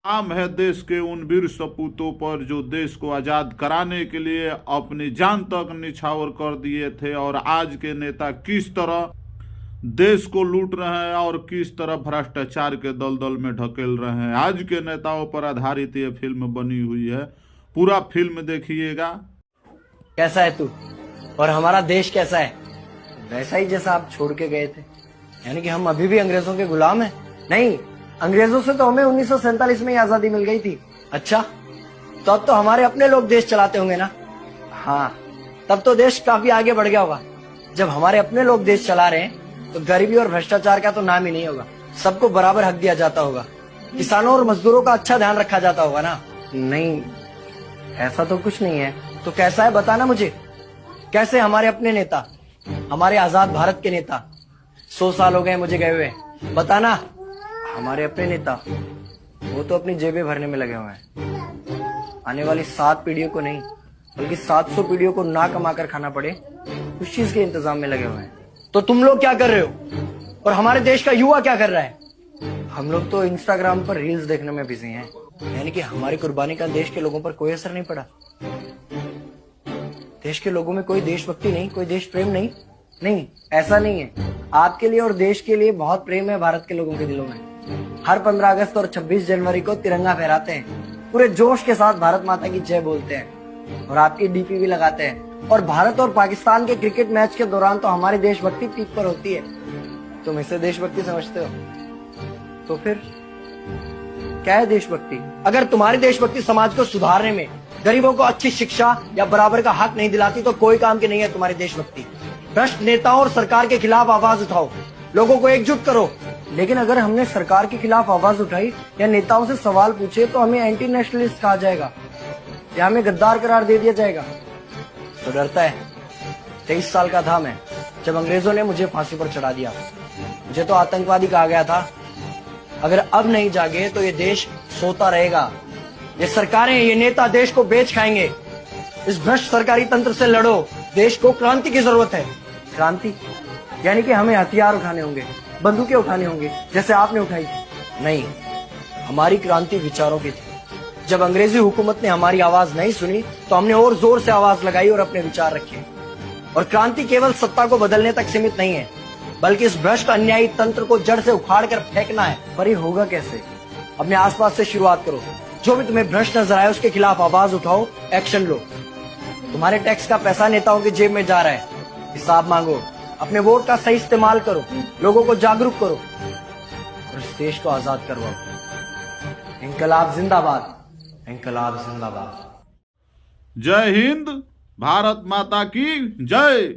नाम है देश के उन वीर सपूतों पर जो देश को आजाद कराने के लिए अपनी जान तक निछावर कर दिए थे। और आज के नेता किस तरह देश को लूट रहे हैं और किस तरह भ्रष्टाचार के दलदल में ढकेल रहे हैं, आज के नेताओं पर आधारित ये फिल्म बनी हुई है। पूरा फिल्म देखिएगा। कैसा है तू और हमारा देश कैसा है? वैसा ही जैसा आप छोड़ के गए थे। यानी कि हम अभी भी अंग्रेजों के गुलाम हैं? नहीं, अंग्रेजों से तो हमें 1947 में ही आजादी मिल गई थी। अच्छा, तो अब तो हमारे अपने लोग देश चलाते होंगे ना? हाँ, तब तो देश काफी आगे बढ़ गया होगा। जब हमारे अपने लोग देश चला रहे हैं तो गरीबी और भ्रष्टाचार का तो नाम ही नहीं होगा। सबको बराबर हक दिया जाता होगा, किसानों और मजदूरों का अच्छा ध्यान रखा जाता होगा ना? नहीं, ऐसा तो कुछ नहीं है। तो कैसा है बताना मुझे। कैसे हमारे अपने नेता, हमारे आजाद भारत के नेता, 100 साल हो गए मुझे गए हुए, बताना। हमारे अपने नेता वो तो अपनी जेबें भरने में लगे हुए हैं। आने वाली 7 पीढ़ियों को नहीं बल्कि 700 पीढ़ियों को ना कमा कर खाना पड़े, उस चीज के इंतजाम में लगे हुए हैं। तो तुम लोग क्या कर रहे हो और हमारे देश का युवा क्या कर रहा है? हम लोग तो इंस्टाग्राम पर रील्स देखने में बिजी हैं। यानी कि हमारी कुर्बानी का देश के लोगों पर कोई असर नहीं पड़ा। देश के लोगों में कोई देशभक्ति नहीं, कोई देश प्रेम नहीं। नहीं, ऐसा नहीं है। आपके लिए और देश के लिए बहुत प्रेम है भारत के लोगों के दिलों में। हर 15 अगस्त और 26 जनवरी को तिरंगा फहराते हैं, पूरे जोश के साथ भारत माता की जय बोलते हैं और आपकी डीपी भी लगाते हैं। और भारत और पाकिस्तान के क्रिकेट मैच के दौरान तो हमारी देशभक्ति पीक पर होती है। तुम इसे देशभक्ति समझते हो? तो फिर क्या है देशभक्ति? अगर तुम्हारी देशभक्ति समाज को सुधारने में, गरीबों को अच्छी शिक्षा या बराबर का हक नहीं दिलाती तो कोई काम की नहीं है तुम्हारी देशभक्ति। भ्रष्ट नेताओं और सरकार के खिलाफ आवाज उठाओ, लोगों को एकजुट करो। लेकिन अगर हमने सरकार के खिलाफ आवाज उठाई या नेताओं से सवाल पूछे तो हमें एंटी नेशनलिस्ट कहा जाएगा या हमें गद्दार करार दे दिया जाएगा। तो डरता है। 23 साल का था मैं जब अंग्रेजों ने मुझे फांसी पर चढ़ा दिया। मुझे तो आतंकवादी कहा गया था। अगर अब नहीं जागे तो ये देश सोता रहेगा। ये सरकारें, ये नेता देश को बेच खाएंगे। इस भ्रष्ट सरकारी तंत्र से लड़ो। देश को क्रांति की जरूरत है। क्रांति यानी कि हमें हथियार उठाने होंगे, बंदूकें उठानी होंगी जैसे आपने उठाई थी। नहीं, हमारी क्रांति विचारों की थी। जब अंग्रेजी हुकूमत ने हमारी आवाज नहीं सुनी तो हमने और जोर से आवाज लगाई और अपने विचार रखे। और क्रांति केवल सत्ता को बदलने तक सीमित नहीं है, बल्कि इस भ्रष्ट अन्यायी तंत्र को जड़ से उखाड़ कर फेंकना है। पर ये होगा कैसे? अपने आसपास से शुरुआत करो। जो भी तुम्हें भ्रष्ट नजर आए उसके खिलाफ आवाज उठाओ, एक्शन लो। तुम्हारे टैक्स का पैसा नेताओं की जेब में जा रहा है, हिसाब मांगो। अपने वोट का सही इस्तेमाल करो, लोगों को जागरूक करो और इस देश को आजाद करवाओ। इंकलाब जिंदाबाद, इंकलाब जिंदाबाद। जय हिंद, भारत माता की जय।